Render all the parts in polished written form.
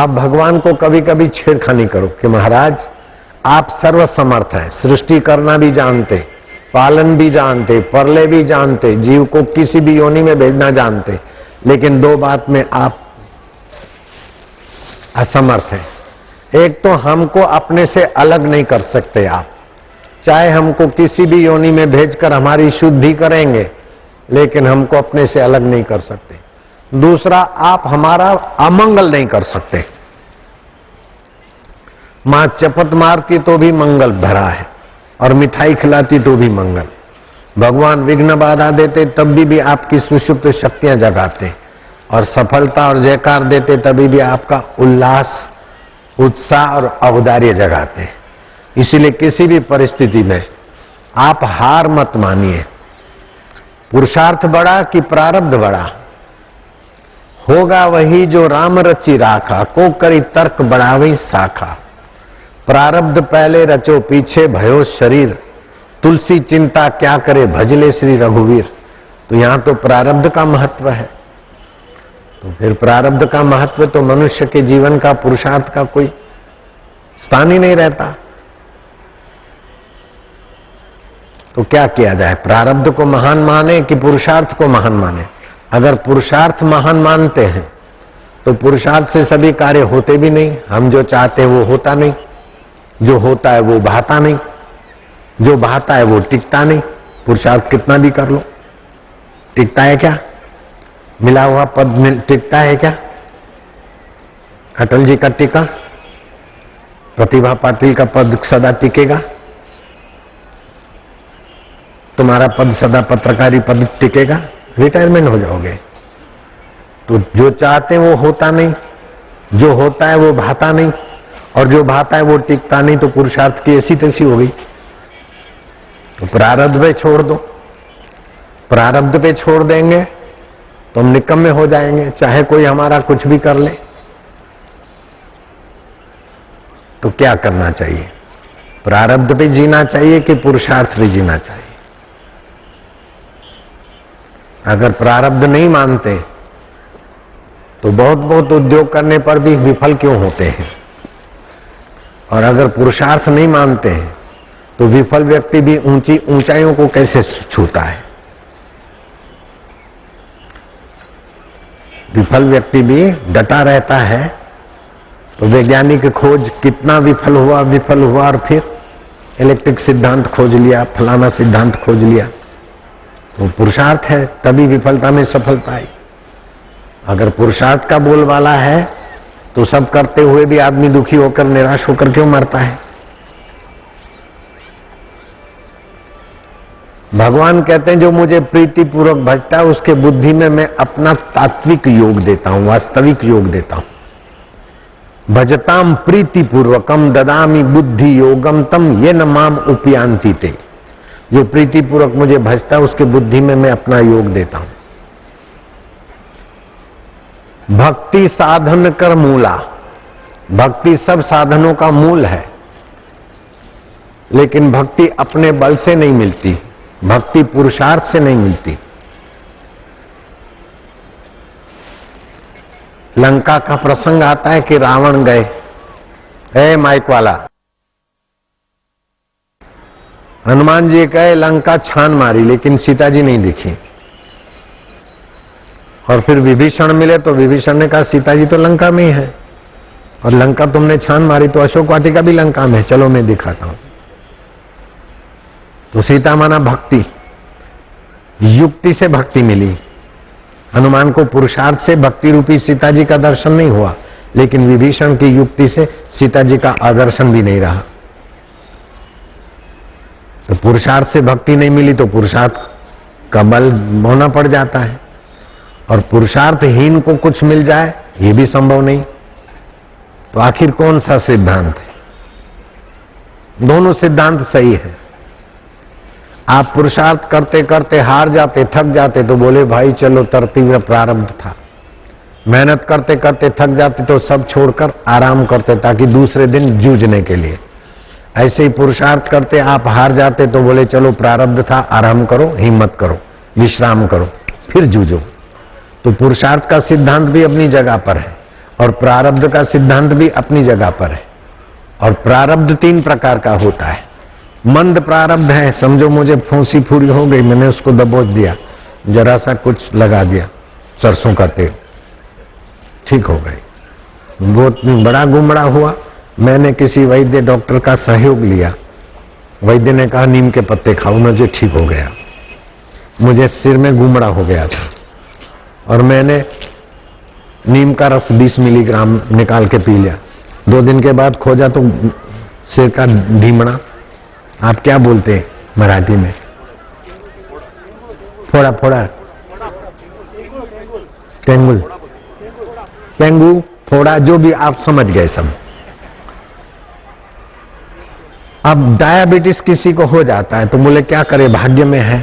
आप भगवान को कभी कभी छेड़खानी करो कि महाराज आप सर्वसमर्थ हैं, सृष्टि करना भी जानते, पालन भी जानते, परले भी जानते, जीव को किसी भी योनि में भेजना जानते, लेकिन दो बात में आप असमर्थ हैं। एक तो हमको अपने से अलग नहीं कर सकते आप, चाहे हमको किसी भी योनि में भेजकर हमारी शुद्धि करेंगे, लेकिन हमको अपने से अलग नहीं कर सकते। दूसरा, आप हमारा अमंगल नहीं कर सकते। मां चपत मारती तो भी मंगल भरा है, और मिठाई खिलाती तो भी मंगल। भगवान विघ्न बाधा देते तब भी आपकी सुषुप्त शक्तियां जगाते, और सफलता और जयकार देते तभी भी आपका उल्लास, उत्साह और औदार्य जगाते। इसीलिए किसी भी परिस्थिति में आप हार मत मानिए। पुरुषार्थ बड़ा कि प्रारब्ध बड़ा, होगा वही जो राम रचि राखा, को करी तर्क बढ़ावी शाखा। प्रारब्ध पहले रचो पीछे भयो शरीर, तुलसी चिंता क्या करे भजले श्री रघुवीर। तो यहां तो प्रारब्ध का महत्व है, तो फिर प्रारब्ध का महत्व तो मनुष्य के जीवन का, पुरुषार्थ का कोई स्थान ही नहीं रहता। तो क्या किया जाए, प्रारब्ध को महान माने कि पुरुषार्थ को महान माने? अगर पुरुषार्थ महान मानते हैं तो पुरुषार्थ से सभी कार्य होते भी नहीं, हम जो चाहते हैं वो होता नहीं, जो होता है वो भाता नहीं, जो भाता है वो टिकता नहीं। पुरुषार्थ कितना भी कर लो, टिकता है क्या? मिला हुआ पद टिकता है क्या? अटल जी का टिका, प्रतिभा पाटिल का पद सदा टिकेगा? तुम्हारा पद सदा पत्रकारी पद टिकेगा? रिटायरमेंट हो जाओगे। तो जो चाहते हैं वो होता नहीं, जो होता है वो भाता नहीं, और जो भाता है वो टिकता नहीं। तो पुरुषार्थ की ऐसी तैसी हो गई। तो प्रारब्ध पे छोड़ दो, प्रारब्ध पे छोड़ देंगे तो हम निकम्मे हो जाएंगे, चाहे कोई हमारा कुछ भी कर ले। तो क्या करना चाहिए, प्रारब्ध पे जीना चाहिए कि पुरुषार्थ पे जीना चाहिए? अगर प्रारब्ध नहीं मानते तो बहुत बहुत उद्योग करने पर भी विफल क्यों होते हैं, और अगर पुरुषार्थ नहीं मानते हैं तो विफल व्यक्ति भी ऊंची ऊंचाइयों को कैसे छूता है? विफल व्यक्ति भी डटा रहता है। तो वैज्ञानिक खोज कितना विफल हुआ, और फिर इलेक्ट्रिक सिद्धांत खोज लिया, फलाना सिद्धांत खोज लिया। तो पुरुषार्थ है तभी विफलता में सफलता आई। अगर पुरुषार्थ का बोलबाला है तो सब करते हुए भी आदमी दुखी होकर, निराश होकर क्यों मरता है? भगवान कहते हैं जो मुझे प्रीति पूर्वक भजता है उसके बुद्धि में मैं अपना तात्विक योग देता हूं, वास्तविक योग देता हूं। भजताम प्रीति पूर्वकम ददामी बुद्धि योगम तम ये न माम उपयांति ते। जो प्रीति पूर्वक मुझे भजता है उसके बुद्धि में मैं अपना योग देता हूं। भक्ति साधन कर मूला, भक्ति सब साधनों का मूल है, लेकिन भक्ति अपने बल से नहीं मिलती, भक्ति पुरुषार्थ से नहीं मिलती। लंका का प्रसंग आता है कि रावण गए, ए माइक वाला, हनुमान जी कहे लंका छान मारी लेकिन सीता जी नहीं दिखी। और फिर विभीषण मिले तो विभीषण ने कहा सीता जी तो लंका में ही है, और लंका तुमने छान मारी तो अशोक वाटिका भी लंका में है, चलो मैं दिखाता हूं। तो सीता माना भक्ति, युक्ति से भक्ति मिली। हनुमान को पुरुषार्थ से भक्ति रूपी सीता जी का दर्शन नहीं हुआ, लेकिन विभीषण की युक्ति से सीता जी का आदर्शन भी नहीं रहा। तो पुरुषार्थ से भक्ति नहीं मिली तो पुरुषार्थ का बल होना पड़ जाता है, और पुरुषार्थहीन को कुछ मिल जाए ये भी संभव नहीं। तो आखिर कौन सा सिद्धांत है? दोनों सिद्धांत सही है। आप पुरुषार्थ करते करते हार जाते, थक जाते तो बोले भाई चलो तरतीब प्रारब्ध था। मेहनत करते करते थक जाते तो सब छोड़कर आराम करते ताकि दूसरे दिन जूझने के लिए। ऐसे ही पुरुषार्थ करते आप हार जाते तो बोले चलो प्रारब्ध था, आराम करो, हिम्मत करो, विश्राम करो, फिर जूझो। तो पुरुषार्थ का सिद्धांत भी अपनी जगह पर है और प्रारब्ध का सिद्धांत भी अपनी जगह पर है। और प्रारब्ध 3 प्रकार का होता है। मंद प्रारब्ध है, समझो मुझे फूंसी फूरी हो गई, मैंने उसको दबोच दिया, जरा सा कुछ लगा दिया सरसों का तेल, ठीक हो गई। वो बड़ा गुमड़ा हुआ, मैंने किसी वैद्य डॉक्टर का सहयोग लिया, वैद्य ने कहा नीम के पत्ते खाओ, मुझे ठीक हो गया। मुझे सिर में गुमड़ा हो गया था और मैंने नीम का रस 20 मिलीग्राम निकाल के पी लिया। 2 दिन के बाद खोजा तो सिर का ढीमड़ा, आप क्या बोलते हैं मराठी में? फोड़ा फोड़ा, टेंगुल, टेंगू, फोड़ा, जो भी आप समझ गए सब। अब डायबिटीज किसी को हो जाता है तो बोले क्या करे, भाग्य में है,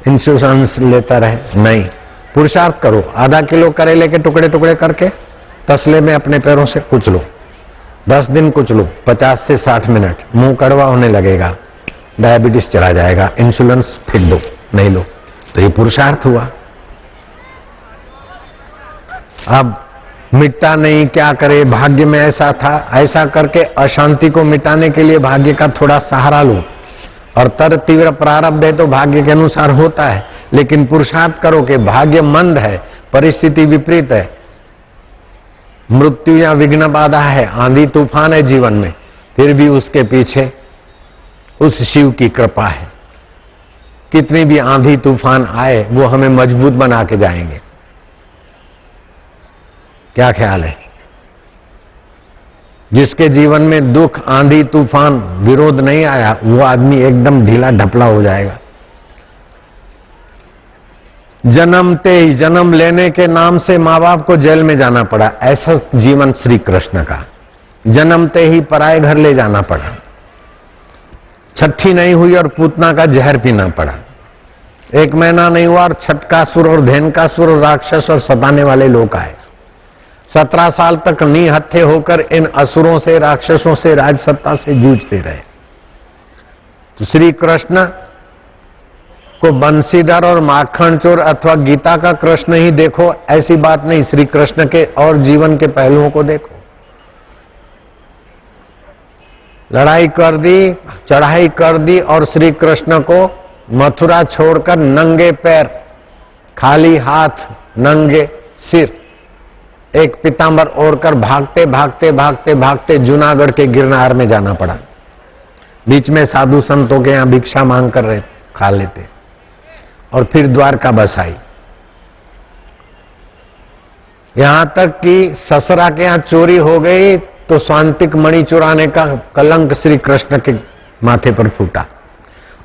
इंश्योरेंस लेता रहे? नहीं, पुरुषार्थ करो, आधा किलो करेले के टुकड़े टुकड़े करके तसले में अपने पैरों से कुच लो, 10 दिन कुच लो, 50 से 60 मिनट, मुंह कड़वा होने लगेगा, डायबिटीज चला जाएगा, इंश्योरेंस फेंक दो, नहीं लो। तो ये पुरुषार्थ हुआ। अब मिटता नहीं, क्या करे, भाग्य में ऐसा था, ऐसा करके अशांति को मिटाने के लिए भाग्य का थोड़ा सहारा लो। और तर तीव्र प्रारब्ध है तो भाग्य के अनुसार होता है, लेकिन पुरुषार्थ करो कि भाग्य मंद है, परिस्थिति विपरीत है, मृत्यु या विघ्न बाधा है, आंधी तूफान है जीवन में, फिर भी उसके पीछे उस शिव की कृपा है। कितनी भी आंधी तूफान आए वो हमें मजबूत बना के जाएंगे। क्या ख्याल है? जिसके जीवन में दुख, आंधी तूफान, विरोध नहीं आया, वो आदमी एकदम ढीला ढपला हो जाएगा। जन्मते ही, जन्म लेने के नाम से माँ बाप को जेल में जाना पड़ा, ऐसा जीवन श्री कृष्ण का। जन्मते ही पराये घर ले जाना पड़ा, छठी नहीं हुई और पूतना का जहर पीना पड़ा, 1 महीना नहीं हुआ और छटकासुर और धेनकासुर और राक्षस और सताने वाले लोग आए। 17 साल तक नी हत्थे होकर इन असुरों से, राक्षसों से, राजसत्ता से जूझते रहे। तो श्री कृष्ण को बंसीधर और माखन चोर अथवा गीता का कृष्ण ही देखो, ऐसी बात नहीं। श्री कृष्ण के और जीवन के पहलुओं को देखो। लड़ाई कर दी, चढ़ाई कर दी और श्री कृष्ण को मथुरा छोड़कर नंगे पैर, खाली हाथ, नंगे सिर, एक पीतांबर ओढ़कर भागते भागते भागते भागते जूनागढ़ के गिरनार में जाना पड़ा। बीच में साधु संतों के यहां भिक्षा मांग कर रहे, खा लेते, और फिर द्वारका बस आई। यहां तक कि ससुरा के यहां चोरी हो गई तो स्वांतिक मणि चुराने का कलंक श्री कृष्ण के माथे पर फूटा।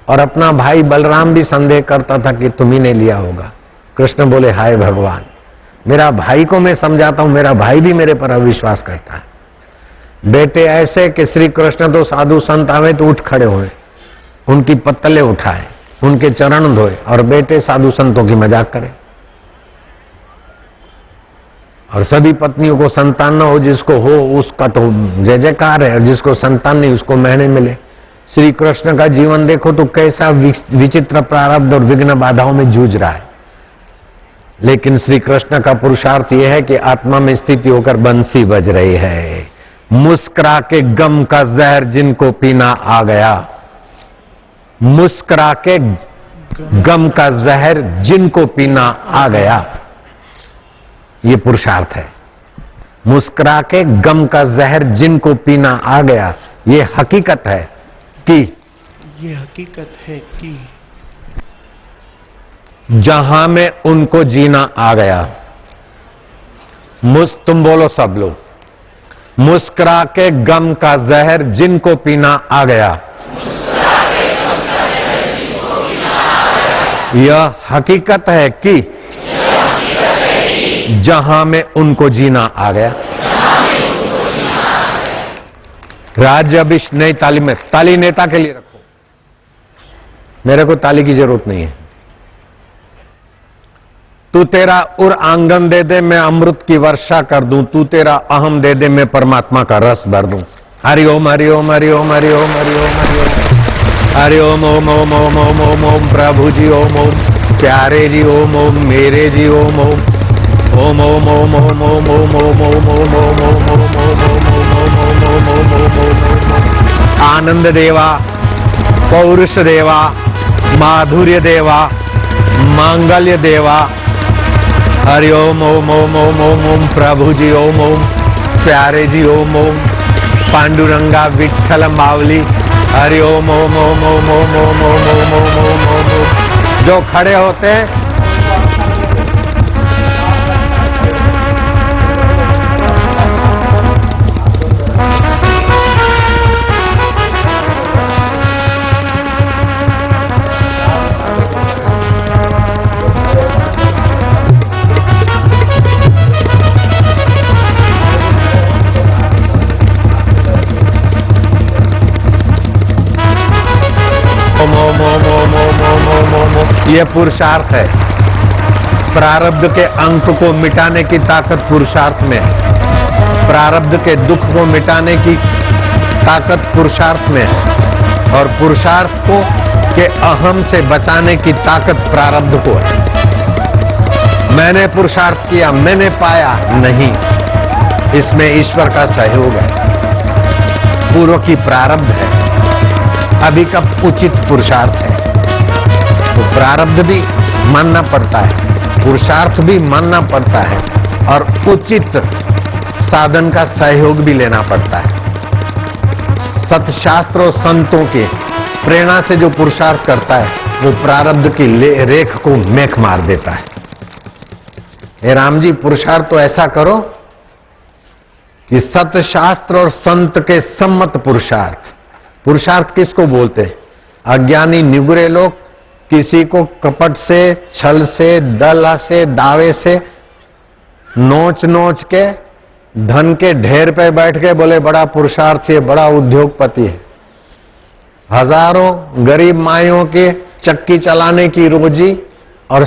और अपना भाई बलराम भी संदेह करता था कि तुम ही ने लिया होगा। कृष्ण बोले हाय भगवान, मेरा भाई को मैं समझाता हूं, मेरा भाई भी मेरे पर अविश्वास करता है। बेटे ऐसे कि श्री कृष्ण तो साधु संत आवे तो उठ खड़े हुए, उनकी पत्तले उठाए, उनके चरण धोए, और बेटे साधु संतों की मजाक करें। और सभी पत्नियों को संतान न हो, जिसको हो उसका तो जय जयकार है, और जिसको संतान नहीं उसको महीने मिले। श्री कृष्ण का जीवन देखो तो कैसा विचित्र प्रारब्ध और विघ्न बाधाओं में जूझ रहा है। लेकिन श्री कृष्ण का पुरुषार्थ यह है कि आत्मा में स्थिति होकर बंसी बज रही है। मुस्कुरा के गम का जहर जिनको पीना आ गया, मुस्कुरा के गम का जहर जिनको पीना आ गया, ये पुरुषार्थ है। मुस्कुरा के गम का जहर जिनको पीना आ गया, ये हकीकत है कि जहां में उनको जीना आ गया। तुम बोलो सब लोग, मुस्कुरा के गम का जहर जिनको पीना आ गया, यह हकीकत है कि जहां में उनको जीना आ गया। राज्य अभिष नई ताली में, ताली नेता के लिए रखो, मेरे को ताली की जरूरत नहीं है। तू तेरा उर आंगन दे दे, मैं अमृत की वर्षा कर दूं, तू तेरा अहम दे दे, मैं परमात्मा का रस भर दूं। हरि ओम हरि ओम हरि ओम हरि ओम हरि ओम हरि ओम हरि ओम ओम ओम ओम ओम ओम ओम प्रभु जी ओम ओम, प्यारे जी ओम ओम, मेरे जी ओम ओम, ओम ओम ओम ओम ओम ओम ओम ओम ओम ओम ओम ओम आनंद देवा, पौरुष देवा, माधुर्य देवा, मांगल्य देवा। हरि ओम ओम ओम ओम ओम ओम प्रभु जी ओम ओम, प्यारे जी ओम ओम, पांडुरंगा विठ्ठल मावली। हरि ओम ओम ओम ओम ओम ओम ओम ओम ओम ओम ओम। जो खड़े होते हैं ये पुरुषार्थ है। प्रारब्ध के अंक को मिटाने की ताकत पुरुषार्थ में है। प्रारब्ध के दुख को मिटाने की ताकत पुरुषार्थ में है और पुरुषार्थ को के अहम से बचाने की ताकत प्रारब्ध को है। मैंने पुरुषार्थ किया, मैंने पाया, नहीं, इसमें ईश्वर का सहयोग है। पूर्व की प्रारब्ध है, अभी का उचित पुरुषार्थ है। तो प्रारब्ध भी मानना पड़ता है, पुरुषार्थ भी मानना पड़ता है और उचित साधन का सहयोग भी लेना पड़ता है। सतशास्त्र और संतों के प्रेरणा से जो पुरुषार्थ करता है वो प्रारब्ध की रेख को मेख मार देता है। हे राम जी, पुरुषार्थ तो ऐसा करो कि सतशास्त्र और संत के सम्मत पुरुषार्थ। पुरुषार्थ किसको बोलते हैं? अज्ञानी निगुरे लोग किसी को कपट से, छल से, दल से, दावे से नोच नोच के धन के ढेर पे बैठ के बोले बड़ा पुरुषार्थ है, बड़ा उद्योगपति है। हजारों गरीब माइयों के चक्की चलाने की रोजी और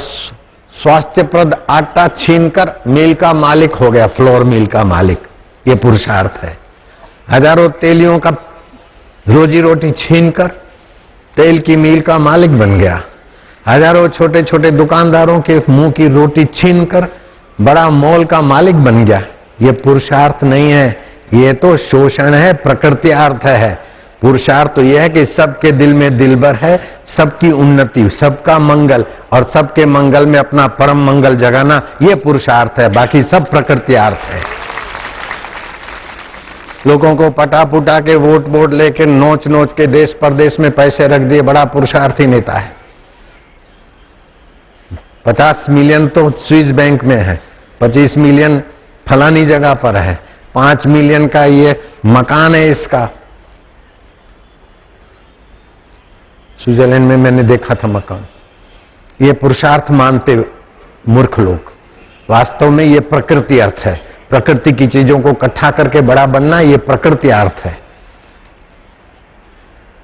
स्वास्थ्यप्रद आटा छीनकर मिल का मालिक हो गया, फ्लोर मिल का मालिक। ये पुरुषार्थ है। हजारों तेलियों का रोजी रोटी छीनकर तेल की मिल का मालिक बन गया। हजारों छोटे छोटे दुकानदारों के मुंह की रोटी छीनकर बड़ा मॉल का मालिक बन गया। ये पुरुषार्थ नहीं है, ये तो शोषण है, प्रकृति अर्थ है। पुरुषार्थ तो यह है कि सबके दिल में दिलबर है, सबकी उन्नति, सबका मंगल और सबके मंगल में अपना परम मंगल जगाना, ये पुरुषार्थ है। बाकी सब प्रकृति अर्थ है। लोगों को पटा पुटा के वोट वोट लेके नोच नोच के देश परदेश में पैसे रख दिए, बड़ा पुरुषार्थी नेता है। 50 मिलियन तो स्विस बैंक में है, 25 मिलियन फलानी जगह पर है, 5 मिलियन का ये मकान है इसका। स्विट्जरलैंड में मैंने देखा था मकान। ये पुरुषार्थ मानते मूर्ख लोग। वास्तव में ये प्रकृति अर्थ है। प्रकृति की चीजों को इकट्ठा करके बड़ा बनना, ये प्रकृति अर्थ है।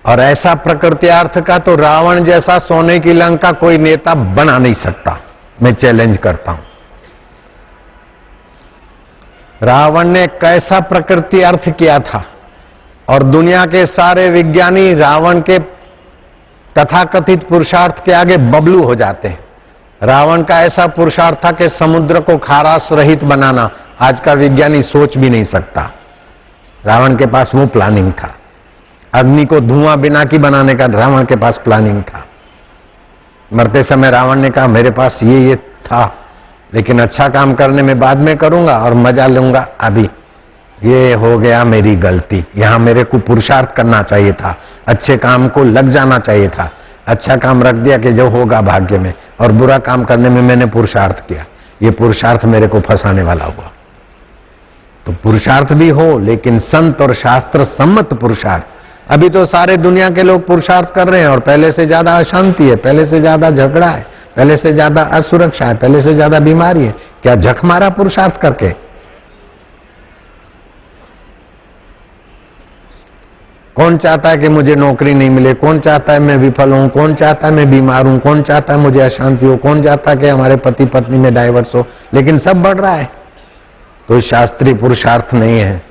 और ऐसा प्रकृति अर्थ का तो रावण जैसा सोने की लंका कोई नेता बना नहीं सकता। मैं चैलेंज करता हूं। रावण ने कैसा प्रकृति अर्थ किया था और दुनिया के सारे विज्ञानी रावण के तथाकथित पुरुषार्थ के आगे बबलू हो जाते हैं। रावण का ऐसा पुरुषार्थ था कि समुद्र को खाराश रहित बनाना, आज का विज्ञानी सोच भी नहीं सकता। रावण के पास वो प्लानिंग था। अग्नि को धुआं बिना की बनाने का रावण के पास प्लानिंग था। मरते समय रावण ने कहा मेरे पास ये था, लेकिन अच्छा काम करने में बाद में करूंगा और मजा लूंगा अभी। ये हो गया मेरी गलती। यहां मेरे को पुरुषार्थ करना चाहिए था, अच्छे काम को लग जाना चाहिए था। अच्छा काम रख दिया कि जो होगा भाग्य में, और बुरा काम करने में मैंने पुरुषार्थ किया। ये पुरुषार्थ मेरे को फंसाने वाला हुआ। तो पुरुषार्थ भी हो, लेकिन संत और शास्त्र सम्मत पुरुषार्थ। अभी तो सारे दुनिया के लोग पुरुषार्थ कर रहे हैं और पहले से ज्यादा अशांति है, पहले से ज्यादा झगड़ा है, पहले से ज्यादा असुरक्षा है, पहले से ज्यादा बीमारी है। क्या झक मारा पुरुषार्थ करके? कौन चाहता है कि मुझे नौकरी नहीं मिले? कौन चाहता है मैं विफल हूं? कौन चाहता है मैं बीमार हूं? कौन चाहता है मुझे अशांति हो? कौन चाहता है कि हमारे पति पत्नी में डाइवर्स हो? लेकिन सब बढ़ रहा है। तो शास्त्रीय पुरुषार्थ नहीं है,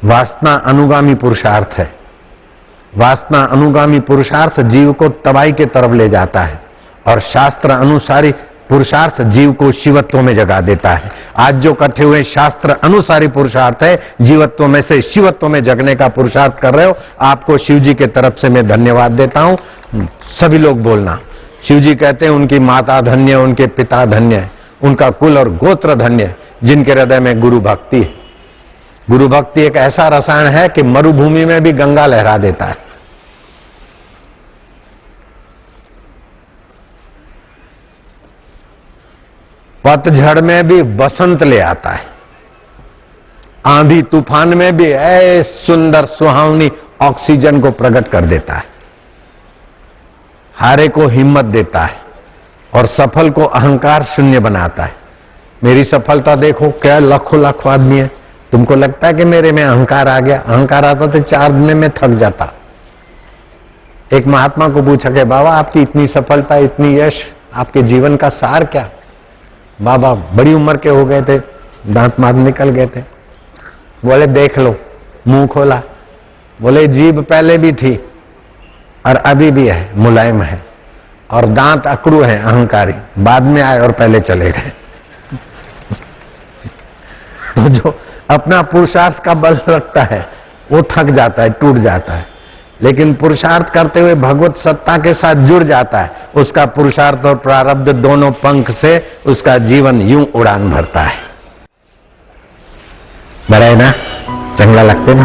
वासना अनुगामी पुरुषार्थ है। वासना अनुगामी पुरुषार्थ जीव को तबाही के तरफ ले जाता है और शास्त्र अनुसारी पुरुषार्थ जीव को शिवत्व में जगा देता है। आज जो कथे हुए शास्त्र अनुसारी पुरुषार्थ है, जीवत्व में से शिवत्व में जगने का पुरुषार्थ कर रहे हो। आपको शिव जी के तरफ से मैं धन्यवाद देता हूं। सभी लोग बोलना, शिव जी कहते हैं उनकी माता धन्य, उनके पिता धन्य है, उनका कुल और गोत्र धन्य है, जिनके हृदय में गुरु भक्ति है। गुरु भक्ति एक ऐसा रसायन है कि मरुभूमि में भी गंगा लहरा देता है। पतझड़ में भी बसंत ले आता है, आंधी तूफान में भी ऐसे सुंदर सुहावनी ऑक्सीजन को प्रकट कर देता है, हारे को हिम्मत देता है और सफल को अहंकार शून्य बनाता है। मेरी सफलता देखो, क्या लाखों लाखों आदमी है, तुमको लगता है कि मेरे में अहंकार आ गया? अहंकार आता तो 4 दिन में थक जाता। एक महात्मा को पूछा कि बाबा आपकी इतनी सफलता, इतनी यश, आपके जीवन का सार क्या? बाबा बड़ी उम्र के हो गए थे, दांत मांत निकल गए थे। बोले देख लो, मुंह खोला, बोले जीभ पहले भी थी और अभी भी है, मुलायम है, और दांत अकड़ू है, अहंकारी, बाद में आए और पहले चले गए। तो जो अपना पुरुषार्थ का बल रखता है वो थक जाता है, टूट जाता है, लेकिन पुरुषार्थ करते हुए भगवत सत्ता के साथ जुड़ जाता है, उसका पुरुषार्थ और प्रारब्ध दोनों पंख से उसका जीवन यूं उड़ान भरता है। बड़ा है ना, चंगा लगते ना।